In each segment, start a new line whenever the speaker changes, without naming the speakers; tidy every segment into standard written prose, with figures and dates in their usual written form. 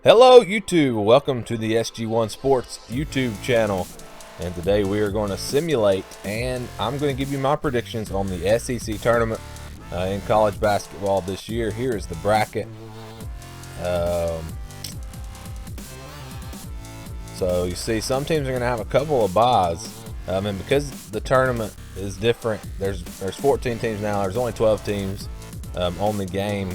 Hello YouTube, welcome to the SG1 Sports YouTube channel, and today we are going to simulate and I'm going to give you my predictions on the SEC tournament in college basketball this year. Here is the bracket. So you see some teams are going to have a couple of buys, and because the tournament is different, there's 14 teams now, there's only 12 teams on the game.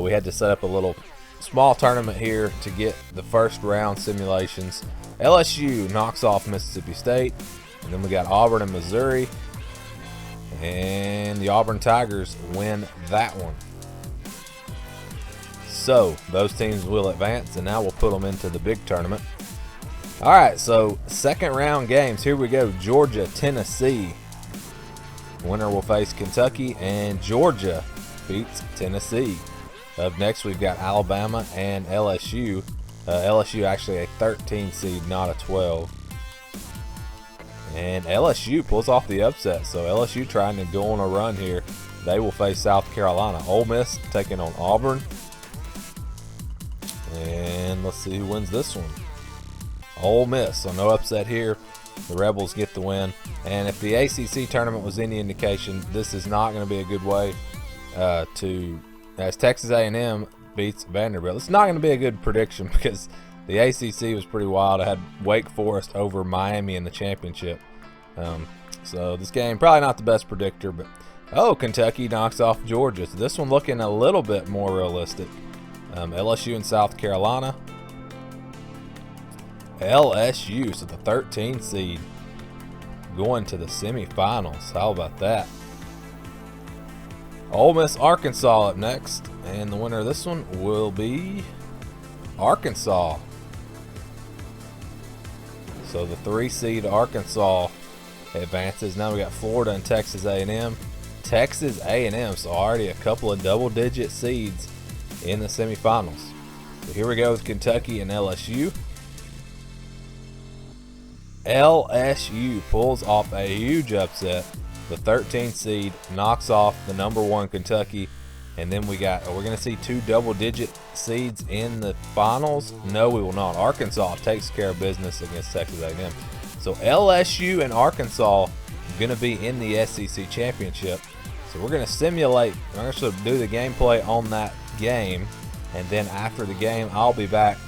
We had to set up a little small tournament here to get the first round simulations. LSU knocks off Mississippi State, and then we got Auburn and Missouri, and the Auburn Tigers win that one. So those teams will advance, and now we'll put them into the big tournament. All right, so second round games, here we go. Georgia, Tennessee. Winner will face Kentucky, and Georgia beats Tennessee. Up next, we've got Alabama and LSU. LSU actually a 13 seed, not a 12. And LSU pulls off the upset, so LSU trying to go on a run here. They will face South Carolina. Ole Miss taking on Auburn. And let's see who wins this one. Ole Miss, so no upset here. The Rebels get the win. And if the ACC tournament was any indication, this is not going to be a good way as Texas A&M beats Vanderbilt. It's not going to be a good prediction because the ACC was pretty wild. I had Wake Forest over Miami in the championship. So this game, probably not the best predictor, but Kentucky knocks off Georgia. So this one looking a little bit more realistic. LSU and South Carolina. LSU, so the 13 seed, going to the semifinals. How about that? Ole Miss, Arkansas up next, and the winner of this one will be Arkansas. So the 3 seed Arkansas advances. Now we got Florida and Texas A&M. Texas A&M, so already a couple of double-digit seeds in the semifinals. So here we go with Kentucky and LSU. LSU pulls off a huge upset. The 13th seed knocks off the number 1 Kentucky, and then we're going to see 2 double-digit seeds in the finals. No, we will not. Arkansas takes care of business against Texas A&M. So LSU and Arkansas are going to be in the SEC championship. So we're going to simulate. I'm going to do the gameplay on that game, and then after the game, I'll be back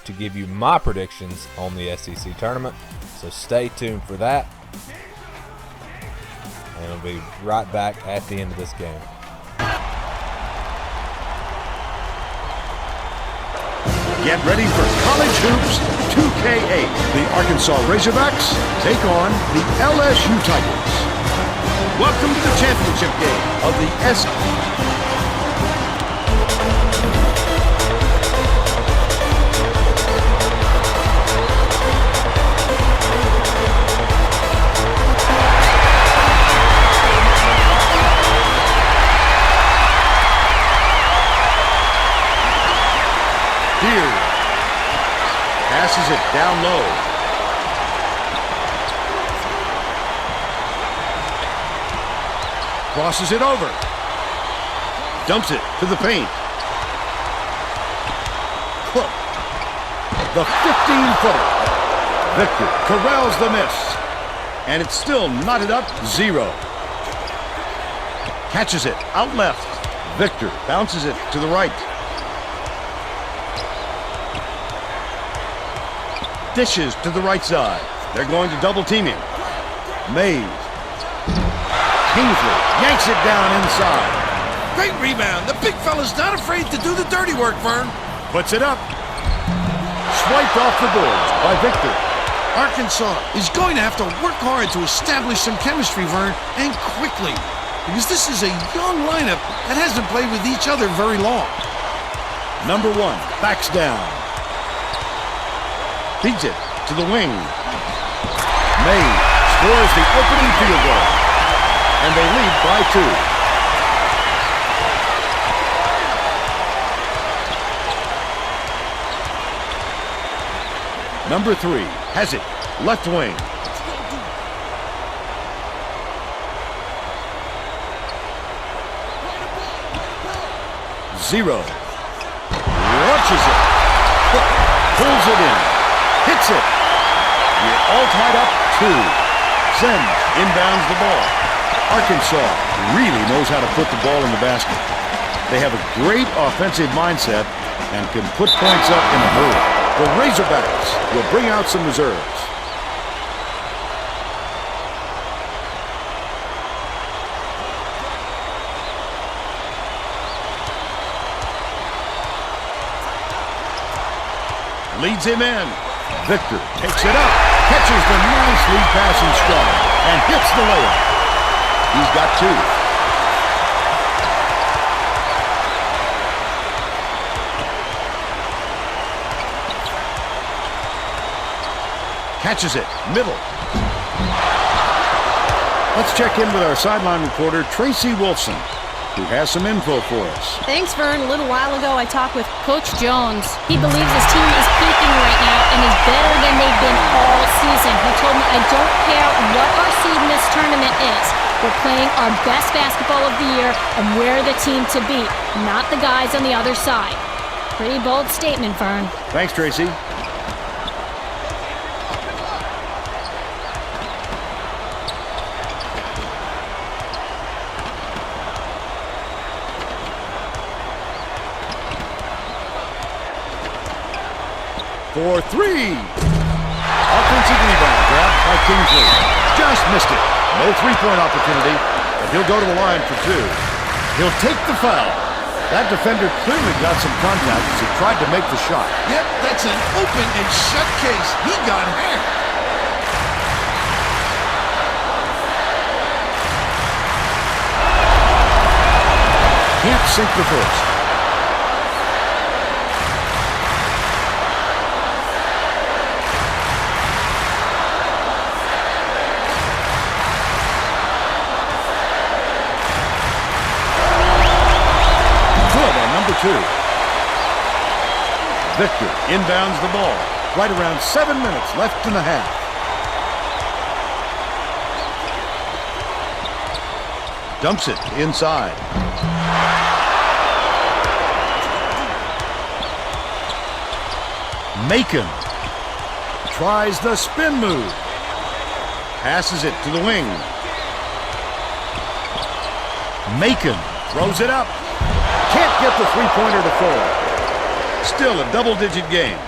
to give you my predictions on the SEC tournament. So stay tuned for that. And I'll be right back at the end of this game.
Get ready for College Hoops 2K8. The Arkansas Razorbacks take on the LSU Tigers. Welcome to the championship game of the SEC. Passes it down low. Crosses it over. Dumps it to the paint. Cook. The 15-footer. Victor corrals the miss. And it's still knotted up 0. Catches it out left. Victor bounces it to the right. Dishes to the right side. They're going to double team him. Mays. Kingsley yanks it down inside.
Great rebound. The big fella's not afraid to do the dirty work, Vern.
Puts it up. Swiped off the boards by Victor.
Arkansas is going to have to work hard to establish some chemistry, Vern, and quickly. Because this is a young lineup that hasn't played with each other very long.
Number 1 backs down. Feeds it to the wing. May scores the opening field goal. And they lead by 2. Number 3 has it. Left wing. Zero. Launches it. pulls it in. Hits it. We're all tied up 2. Sends inbounds the ball. Arkansas really knows how to put the ball in the basket. They have a great offensive mindset and can put points up in a hurry. The Razorbacks will bring out some reserves. Leads him in. Victor takes it up, catches the nice lead passing stride, and hits the layup. He's got 2. Catches it, middle. Let's check in with our sideline reporter, Tracy Wolfson, who has some info for us.
Thanks, Vern. A little while ago, I talked with Coach Jones. He believes his team is peaking right now and is better than they've been all season. He told me, I don't care what our seed in this tournament is. We're playing our best basketball of the year, and we're the team to beat, not the guys on the other side. Pretty bold statement, Vern.
Thanks, Tracy. For 3. Offensive rebound grabbed by Kingsley. Just missed it. No three-point opportunity, but he'll go to the line for 2. He'll take the foul. That defender clearly got some contact as he tried to make the shot.
Yep, that's an open and shut case. He got hurt.
Can't sink the first. Number 2. Victor inbounds the ball. Right around 7 minutes left in the half. Dumps it inside. Macon tries the spin move. Passes it to the wing. Macon throws it up. Can't get the three-pointer to fall. Still a double-digit game.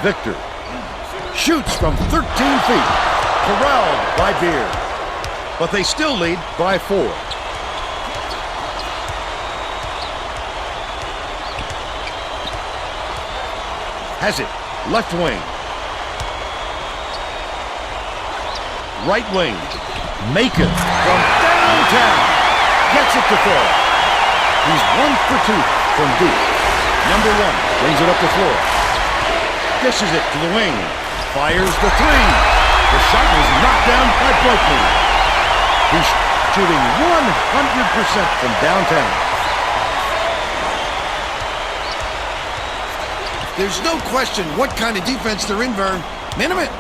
Victor shoots from 13 feet. Corralled by Beard. But they still lead by 4. Has it. Left wing. Right wing. Macon from downtown. Gets it to fall. He's 1 for 2 from deep. Number 1 brings it up the floor. Dishes it to the wing. Fires the 3. The shot was knocked down by Blakely. He's shooting 100% from downtown.
There's no question what kind of defense they're in, Vern. Minute.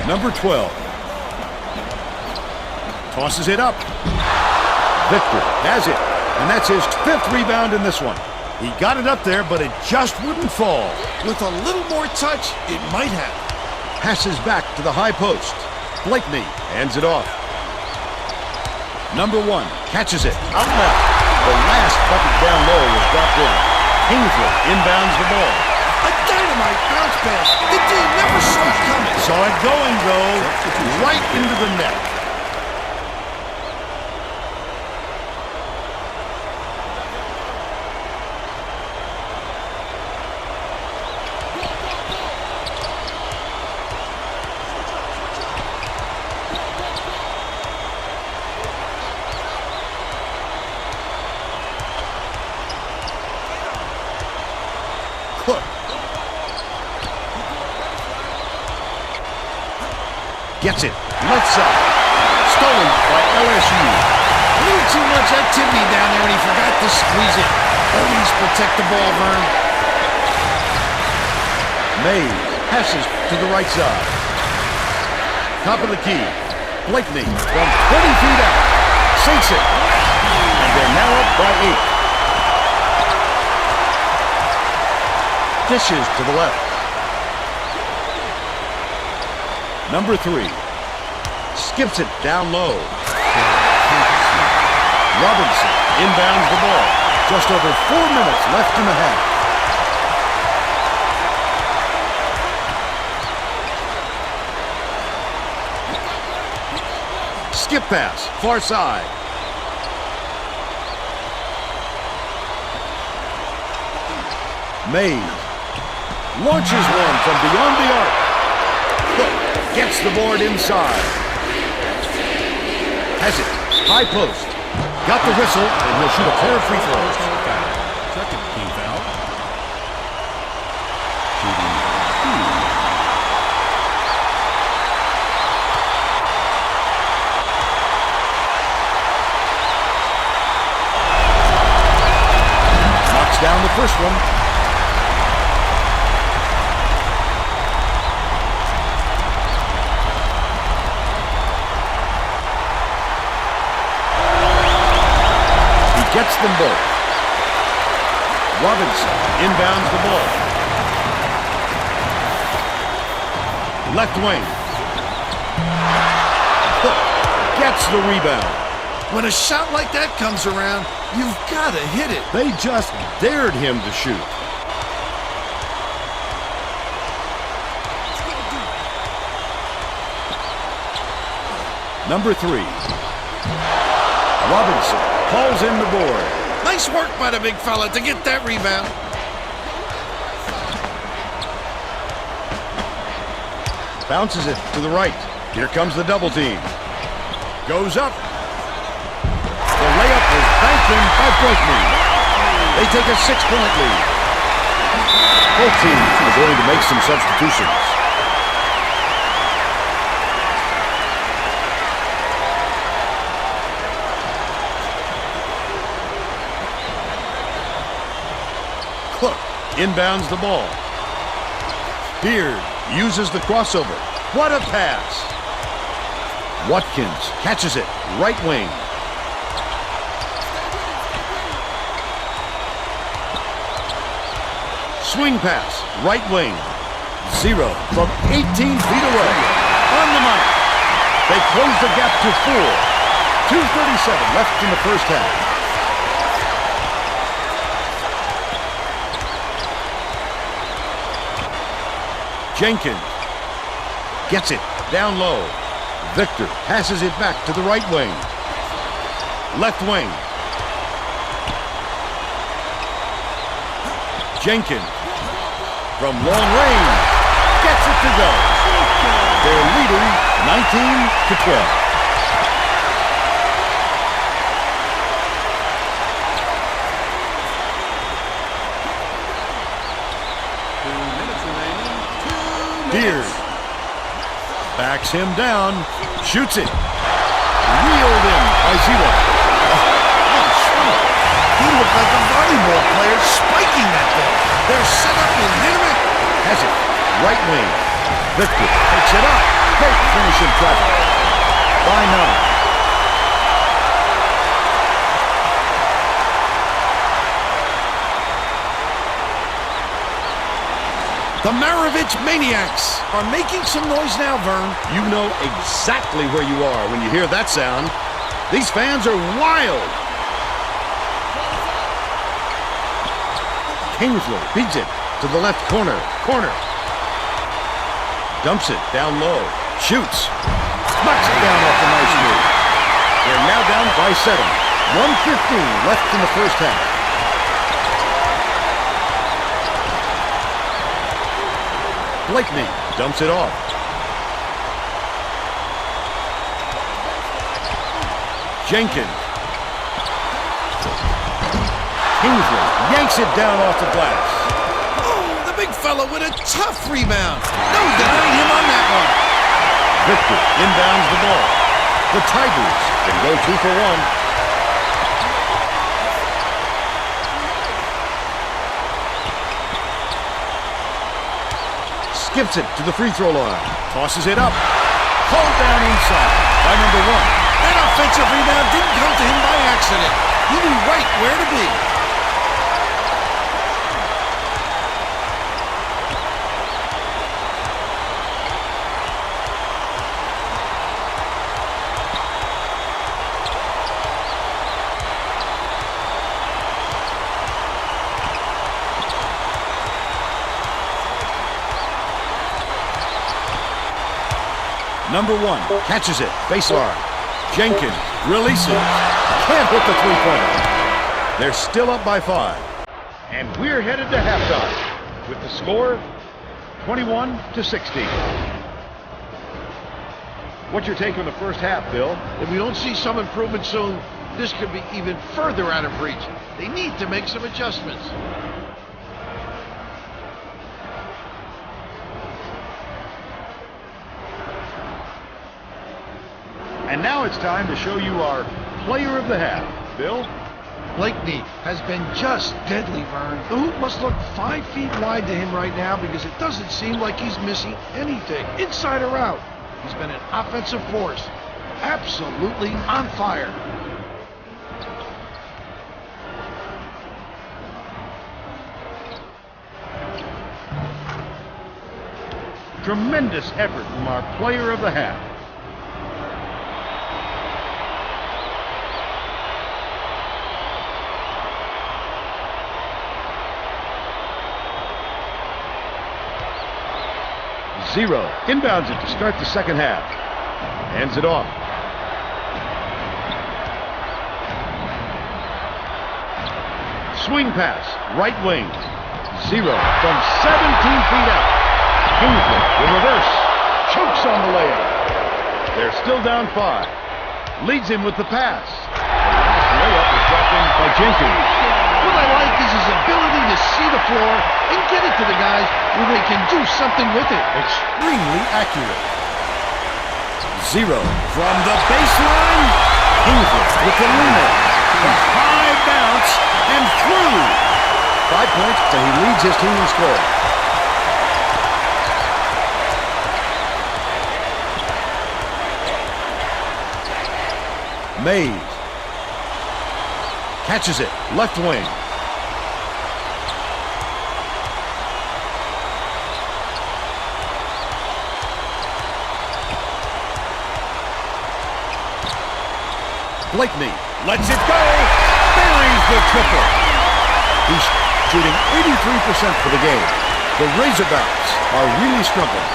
Number 12. Tosses it up. Victor has it. And that's his 5th rebound in this one. He got it up there, but it just wouldn't fall.
With a little more touch, it might have.
Passes back to the high post. Blakeney hands it off. Number 1 catches it. Out left. The last bucket down low was dropped in. Kingsley inbounds the ball.
A dynamite bounce pass. The D never saw it coming.
Saw it going, though. Right into the net. Cook. Gets it. Left side. Stolen by LSU.
A little too much activity down there, and he forgot to squeeze it. Always protect the ball, Vern.
May passes to the right side. Top of the key. Blakeney from 20 feet out. Sinks it. And they're now up by 8. Dishes to the left. Number 3. Skips it down low. Robinson inbounds the ball. Just over 4 minutes left in the half. Skip pass, far side. Mays launches one from beyond the arc. Cook gets the board inside. Has it, high post. Got the whistle, and he'll shoot a pair of free throws.
Second team foul.
Knocks down the first one. Gets them both. Robinson inbounds the ball. Left wing. Cook gets the rebound.
When a shot like that comes around, you've got to hit it.
They just dared him to shoot. Number 3. Robinson calls in the board.
Nice work by the big fella to get that rebound.
Bounces it to the right. Here comes the double team. Goes up. The layup is banked in by Blakeney. They take a 6-point lead. Both teams are going to make some substitutions. Cook inbounds the ball. Beard uses the crossover. What a pass! Watkins catches it, right wing. Swing pass, right wing. 0 from 18 feet away. On the money. They close the gap to 4. 2:37 left in the first half. Jenkins gets it down low. Victor passes it back to the right wing. Left wing. Jenkins from long range gets it to go. They're leading 19-12. Beard backs him down, shoots it. Reeled in by Zero.
He looked like a volleyball player spiking that ball. They're set up and hit him.
Has it, right wing. Victor picks it up. Great finish in traffic. By 9.
The Maravich Maniacs are making some noise now, Vern.
You know exactly where you are when you hear that sound. These fans are wild. Kingsley beats it to the left corner. Dumps it down low. Shoots. Knocks it down off the nice move. They're now down by 7. 1:15 left in the first half. Blakeney dumps it off. Jenkins. Kingsley yanks it down off the glass.
Oh, the big fella with a tough rebound. No denying him on that one.
Victor inbounds the ball. The Tigers can go 2 for 1. Skips it to the free throw line. Tosses it up. Called down inside. by number 1.
That offensive rebound didn't come to him by accident. He knew right where to be.
Number 1 catches it, baseline. Jenkins releases. Can't hit the three-pointer. They're still up by 5. And we're headed to halftime with the score 21-16. What's your take on the first half, Bill?
If we don't see some improvement soon, this could be even further out of reach. They need to make some adjustments.
And now it's time to show you our player of the half. Bill?
Blakeney has been just deadly, Vern. The hoop must look 5 feet wide to him right now because it doesn't seem like he's missing anything, inside or out. He's been an offensive force, absolutely on fire.
Tremendous effort from our player of the half. Zero. Inbounds it to start the second half. Hands it off. Swing pass. Right wing. Zero from 17 feet out. Kingsley, the reverse. Chokes on the layup. They're still down 5. Leads him with the pass. The last layup was dropped in by Jenkins.
What I like is his ability to see the floor and get it to the guys where they can do something with it.
Extremely accurate. Zero from the baseline. Kingsley with the lead. The high bounce and through. 5 points, so he leads his team in scoring. Mays catches it, left wing. Blakeney lets it go, buries the triple. He's shooting 83% for the game. The Razorbacks are really struggling.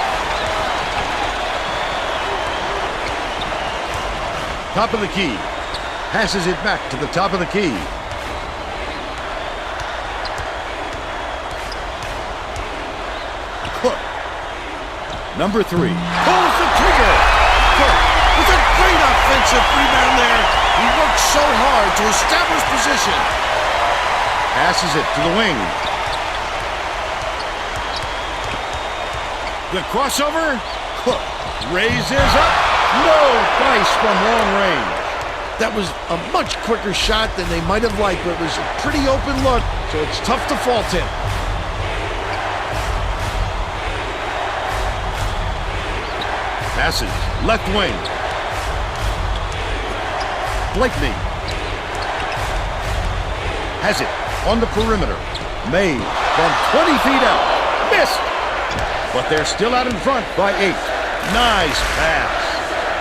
Top of the key. Passes it back to the top of the key. Cook. Number 3.
Pulls the trigger. Cook with a great offensive rebound there. He worked so hard to establish position.
Passes it to the wing. The crossover. Cook raises up. No dice from long range.
That was a much quicker shot than they might have liked, but it was a pretty open look, so it's tough to fault him.
Passes left wing. Blakeney has it on the perimeter. Mays from 20 feet out. Missed. But they're still out in front by 8. Nice pass.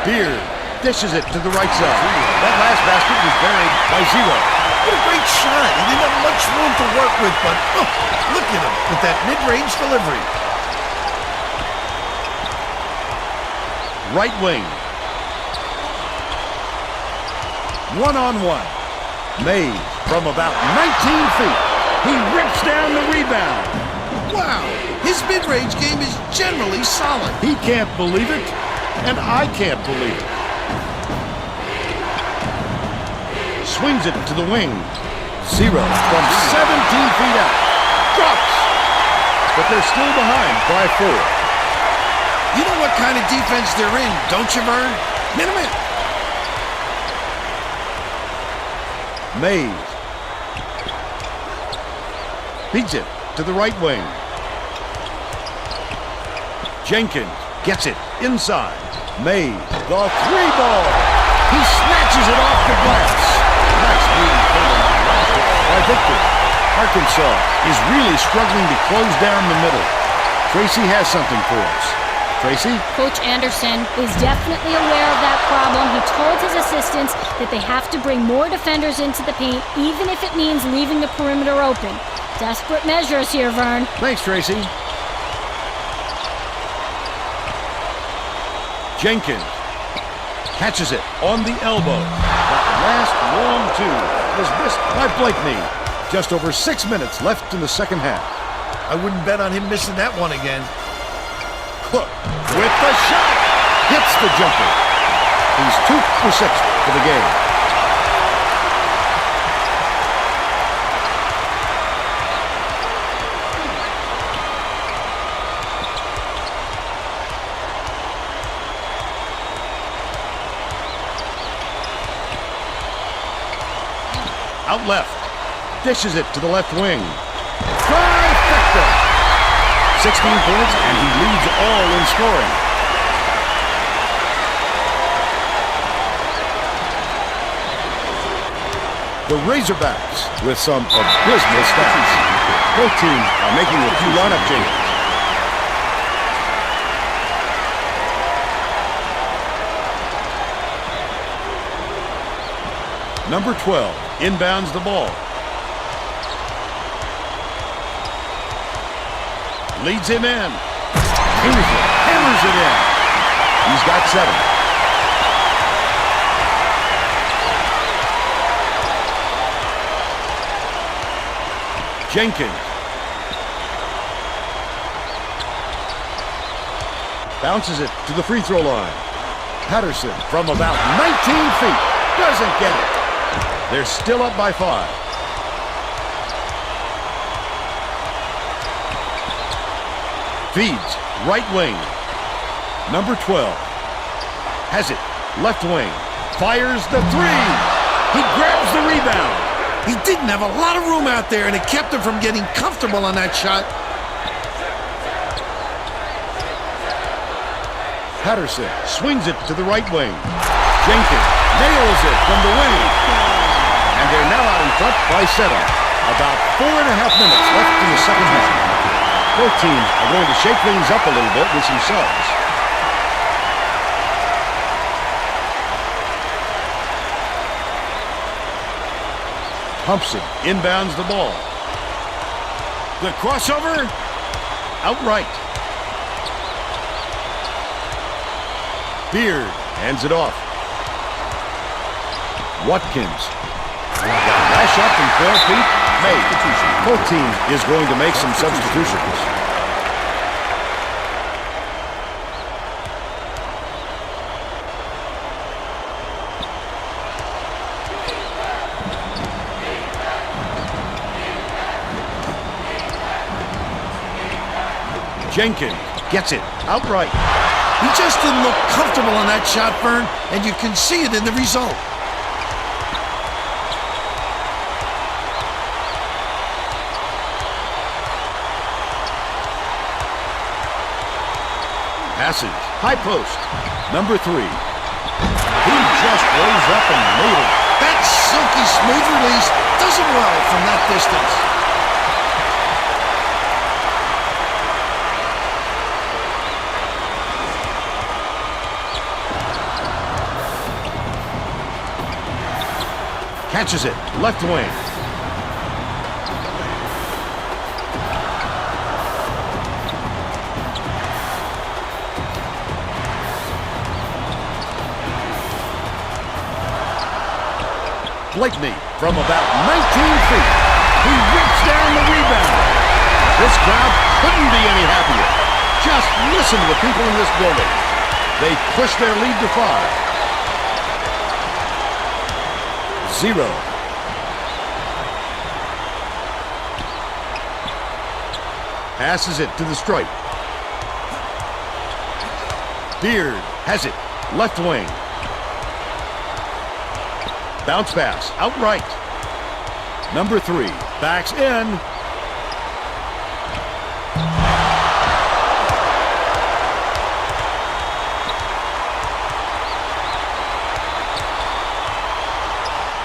Beard dishes it to the right side. That last basket was buried by 0.
What a great shot. He didn't have much room to work with, but look at him with that mid-range delivery.
Right wing. One-on-one. Mays from about 19 feet. He rips down the rebound.
Wow, his mid-range game is generally solid.
He can't believe it, and I can't believe it. Swings it to the wing. 0 from 17 feet out. Drops. But they're still behind by 4.
You know what kind of defense they're in, don't you, Vern? Minute.
Mays beats it to the right wing. Jenkins gets it inside. made the three ball. He snatches it off the glass. Nice moving forward. By Victor. Arkansas is really struggling to close down the middle. Tracy has something for us. Tracy?
Coach Anderson is definitely aware of that problem. He told his assistants that they have to bring more defenders into the paint, even if it means leaving the perimeter open. Desperate measures here, Vern.
Thanks, Tracy. Jenkins catches it on the elbow. That last long two was missed by Blakeney. Just over 6 minutes left in the second half.
I wouldn't bet on him missing that one again.
Cook with the shot. Hits the jumper. He's 2 for 6 for the game. Out left. Dishes it to the left wing. Trifecta! 16 points, and he leads all in scoring. The Razorbacks with some abysmal stats. Both teams are making a few lineup changes. Number 12 inbounds the ball. Leads him in. Kingsley hammers it in. He's got 7. Jenkins. Bounces it to the free throw line. Patterson from about 19 feet. Doesn't get it. They're still up by 5. Feeds, right wing. Number 12. Has it, left wing. Fires the 3. He grabs the rebound.
He didn't have a lot of room out there, and it kept him from getting comfortable on that shot.
Patterson swings it to the right wing. Jenkins nails it from the wing. And they're now out in front by 7. About 4.5 minutes left in the second half. Both teams are going to shake things up a little bit with some subs. Thompson inbounds the ball. The crossover, outright. Beard hands it off. Watkins. Last shot from 12 feet, made. Both teams is going to make some substitutions. Jenkins gets it outright.
He just didn't look comfortable on that shot, Vern, and you can see it in the result.
Passes, high post, number 3. He just rose up and made it.
That silky smooth release does it well from that distance.
Catches it, left wing. Blakeney from about 19 feet. He rips down the rebound. This crowd couldn't be any happier. Just listen to the people in this building. They push their lead to 5. 0. Passes it to the stripe. Beard has it, left wing. Bounce pass, outright. Number 3, backs in.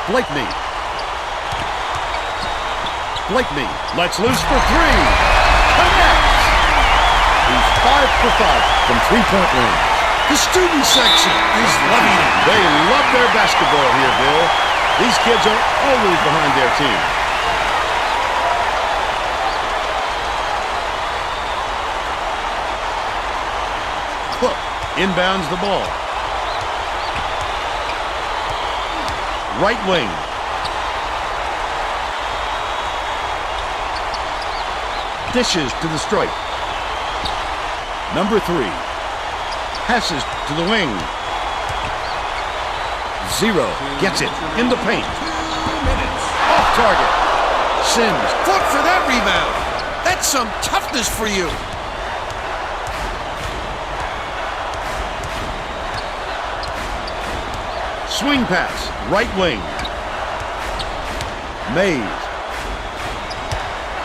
Blakeney. Blakeney lets loose for three. Connects. He's 5 for 5 from three-point range.
The student section is loving it.
They love their basketball here, Bill. These kids are always behind their team. Cook inbounds the ball. Right wing. Dishes to the stripe. Number 3. Passes to the wing. Zero gets it in the paint.
2 minutes.
Off target. Sims.
Fought for that rebound. That's some toughness for you.
Swing pass. Right wing. Mays.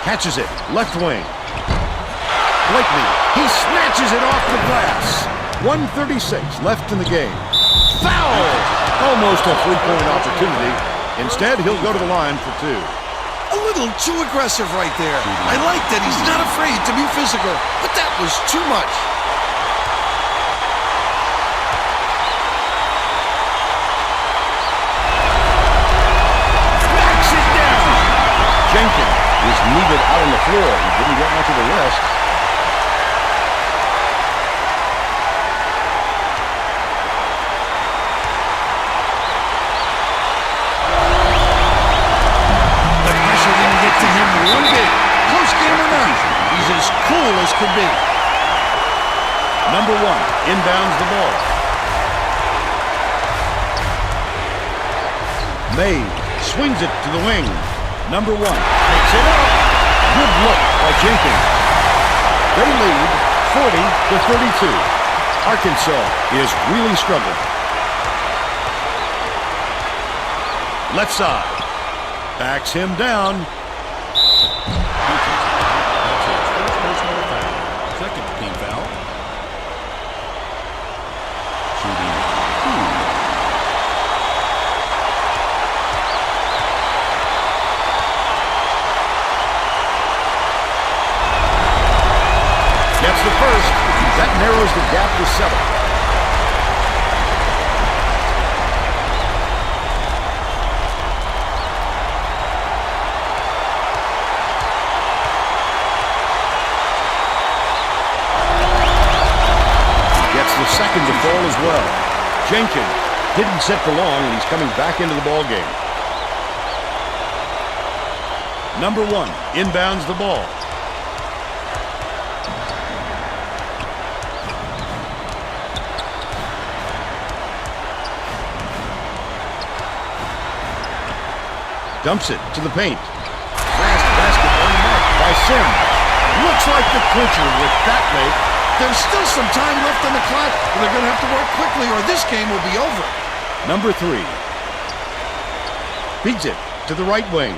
Catches it. Left wing. Blakeney. He snatches it off the glass. 1:36 left in the game. Foul! Almost a three-point opportunity. Instead, he'll go to the line for 2.
A little too aggressive right there. I like that he's not afraid to be physical, but that was too much.
Knocks it down! Jenkins is needed out on the floor. He didn't get much of a rest.
One bit. Close game or not, he's as cool as could be.
Number 1 inbounds the ball. Mays swings it to the wing. Number 1 takes it up. Good look by Jenkins. They lead 40-32. Arkansas is really struggling. Left side. Backs him down.
Second team foul. Shooting 2.
Gets the first. That narrows the gap to 7. Second to fall as well. Jenkins didn't sit for long, and he's coming back into the ball game. Number 1 inbounds the ball. Dumps it to the paint. Fast basketball marked by Sims. Looks like the clincher with that make.
There's still some time left on the clock, but they're going to have to work quickly or this game will be over.
Number 3. Feeds it to the right wing.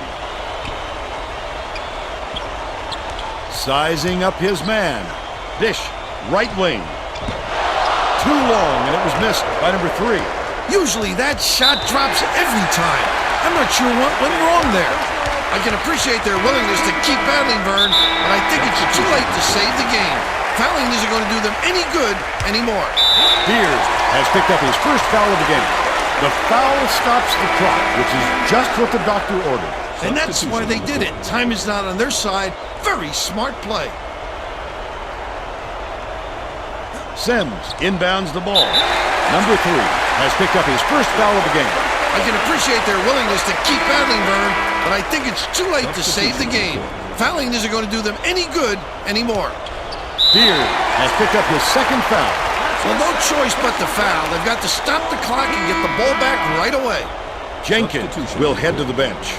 Sizing up his man. Dish, right wing. Too long, and it was missed by number 3.
Usually that shot drops every time. I'm not sure what went wrong there. I can appreciate their willingness to keep battling, Vern, but I think it's too late to save the game. Fouling isn't going to do them any good anymore.
Beers has picked up his first foul of the game. The foul stops the clock, which is just what the doctor ordered.
And that's why they did it. Time is not on their side. Very smart play.
Sims inbounds the ball. Number 3 has picked up his first foul of the game.
I can appreciate their willingness to keep battling, Vern, but I think it's too late to save the game. Fouling isn't going to do them any good anymore.
Beard has picked up his second foul.
Well, no choice but to foul. They've got to stop the clock and get the ball back right away.
Jenkins will head to the bench.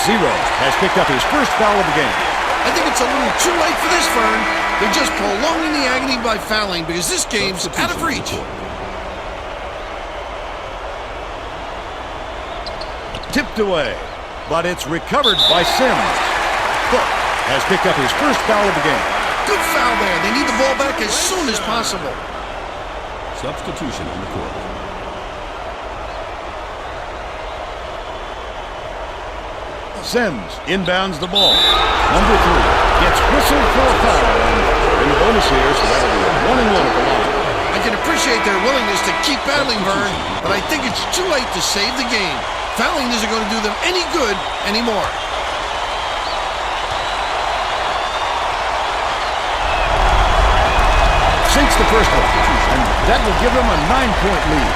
Zero has picked up his first foul of the game.
I think it's a little too late for this, Vern. They're just prolonging the agony by fouling because this game's out of reach.
Tipped away, but it's recovered by Sims. Cook has picked up his first foul of the game.
Good foul there. They need the ball back as soon as possible.
Substitution on the court.
Sims inbounds the ball. Number 3 gets whistled for a foul. And in the bonus here, so that'll be a 1-1 at the line.
I can appreciate their willingness to keep battling, Vern, but I think it's too late to save the game. Fouling isn't going to do them any good anymore.
Sinks the first one, and that will give them a 9-point lead.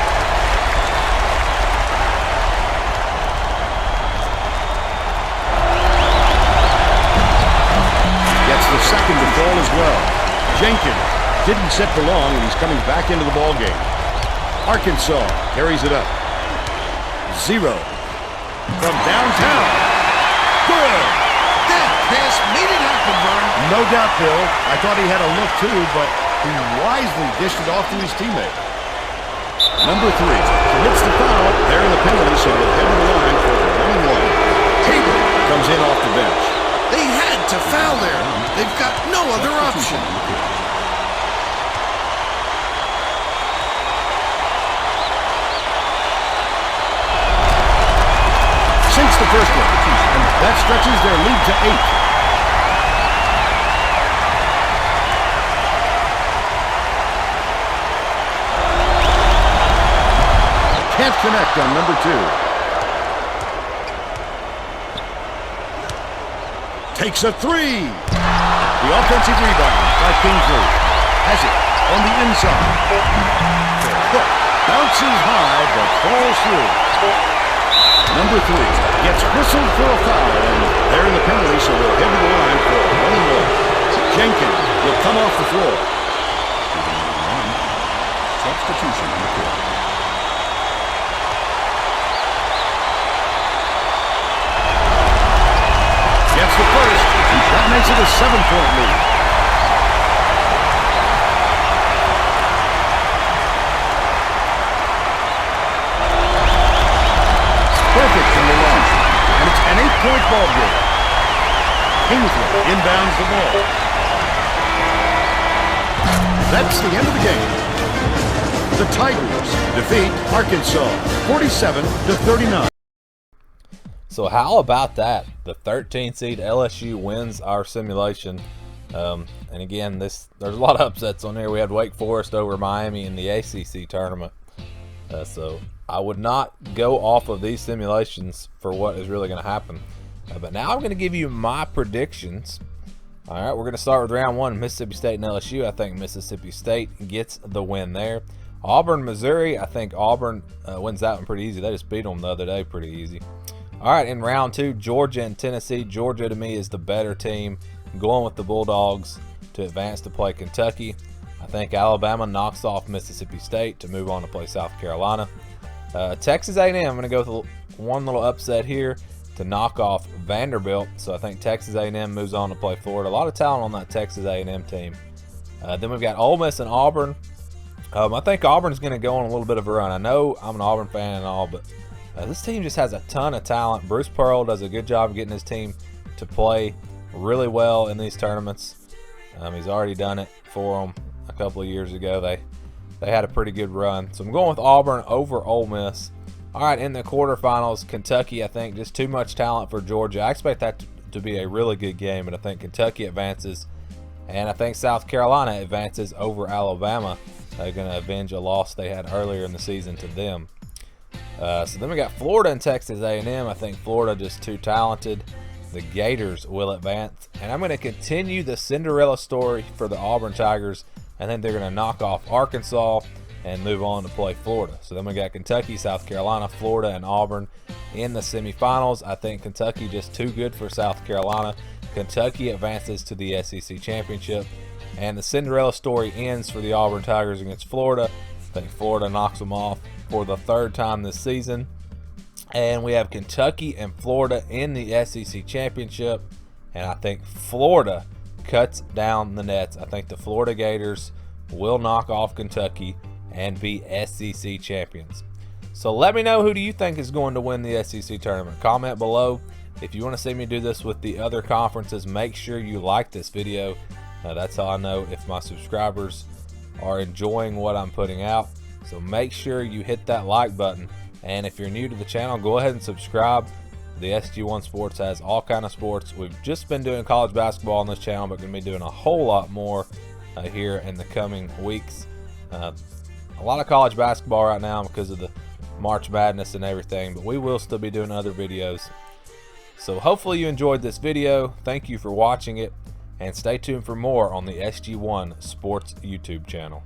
Gets the second to fall as well. Jenkins didn't sit for long, and he's coming back into the ball game. Arkansas carries it up. 0 from downtown. Good.
That pass made it happen, Vern.
No doubt, Bill. I thought he had a look too, but he wisely dished it off to his teammate. Number 3 commits the foul. They're in the penalty, so they'll head to the line for the 1-1. Tabor comes in off the bench.
They had to foul there. They've got no other option.
Sinks the first one, and that stretches their lead to 8. Can't connect on number 2. Takes a 3. The offensive rebound by Kingsley. Has it on the inside. Bounces high, but falls through. Number 3 gets whistled for a foul, and they're in the penalty, so they'll head to the line for a 1-1. Jenkins will come off the floor.
Substitution on the court.
Gets the first. That makes it a 7-point lead. Perfect from the launch. And it's an 8-point ball game. Kingsley inbounds the ball. That's the end of the game. The Tigers defeat Arkansas 47-39.
So how about that? The 13th seed LSU wins our simulation. And again, there's a lot of upsets on there. We had Wake Forest over Miami in the ACC tournament. So I would not go off of these simulations for what is really going to happen. But now I'm going to give you my predictions. All right, we're going to start with round 1, Mississippi State and LSU. I think Mississippi State gets the win there. Auburn, Missouri. I think Auburn wins that one pretty easy. They just beat them the other day pretty easy. All right, in round 2, Georgia and Tennessee. Georgia, to me, is the better team. I'm going with the Bulldogs to advance to play Kentucky. I think Alabama knocks off Mississippi State to move on to play South Carolina. Texas A&M, I'm going to go with one little upset here to knock off Vanderbilt. So I think Texas A&M moves on to play Florida. A lot of talent on that Texas A&M team. Then we've got Ole Miss and Auburn. I think Auburn's going to go on a little bit of a run. I know I'm an Auburn fan and all, but this team just has a ton of talent. Bruce Pearl does a good job of getting his team to play really well in these tournaments. He's already done it for them a couple of years ago. They had a pretty good run. So I'm going with Auburn over Ole Miss. All right, in the quarterfinals, Kentucky, I think just too much talent for Georgia. I expect that to be a really good game, and I think Kentucky advances. And I think South Carolina advances over Alabama. They're going to avenge a loss they had earlier in the season to them. So then we got Florida and Texas A&M. I think Florida just too talented. The Gators will advance. And I'm going to continue the Cinderella story for the Auburn Tigers. I think they're going to knock off Arkansas and move on to play Florida. So then we got Kentucky, South Carolina, Florida, and Auburn in the semifinals. I think Kentucky just too good for South Carolina. Kentucky advances to the SEC championship. And the Cinderella story ends for the Auburn Tigers against Florida. I think Florida knocks them off for the 3rd time this season. And we have Kentucky and Florida in the SEC championship. And I think Florida cuts down the nets. I think the Florida Gators will knock off Kentucky and be SEC champions. So let me know, who do you think is going to win the SEC tournament? Comment below. If you want to see me do this with the other conferences, make sure you like this video That's how I know if my subscribers are enjoying what I'm putting out. So make sure you hit that like button, and if you're new to the channel, go ahead and subscribe. The SG1 Sports has all kind of sports. We've just been doing college basketball on this channel, but going to be doing a whole lot more here in the coming weeks. A lot of college basketball right now because of the March Madness and everything, but we will still be doing other videos. So hopefully you enjoyed this video. Thank you for watching it, and stay tuned for more on the SG1 Sports YouTube channel.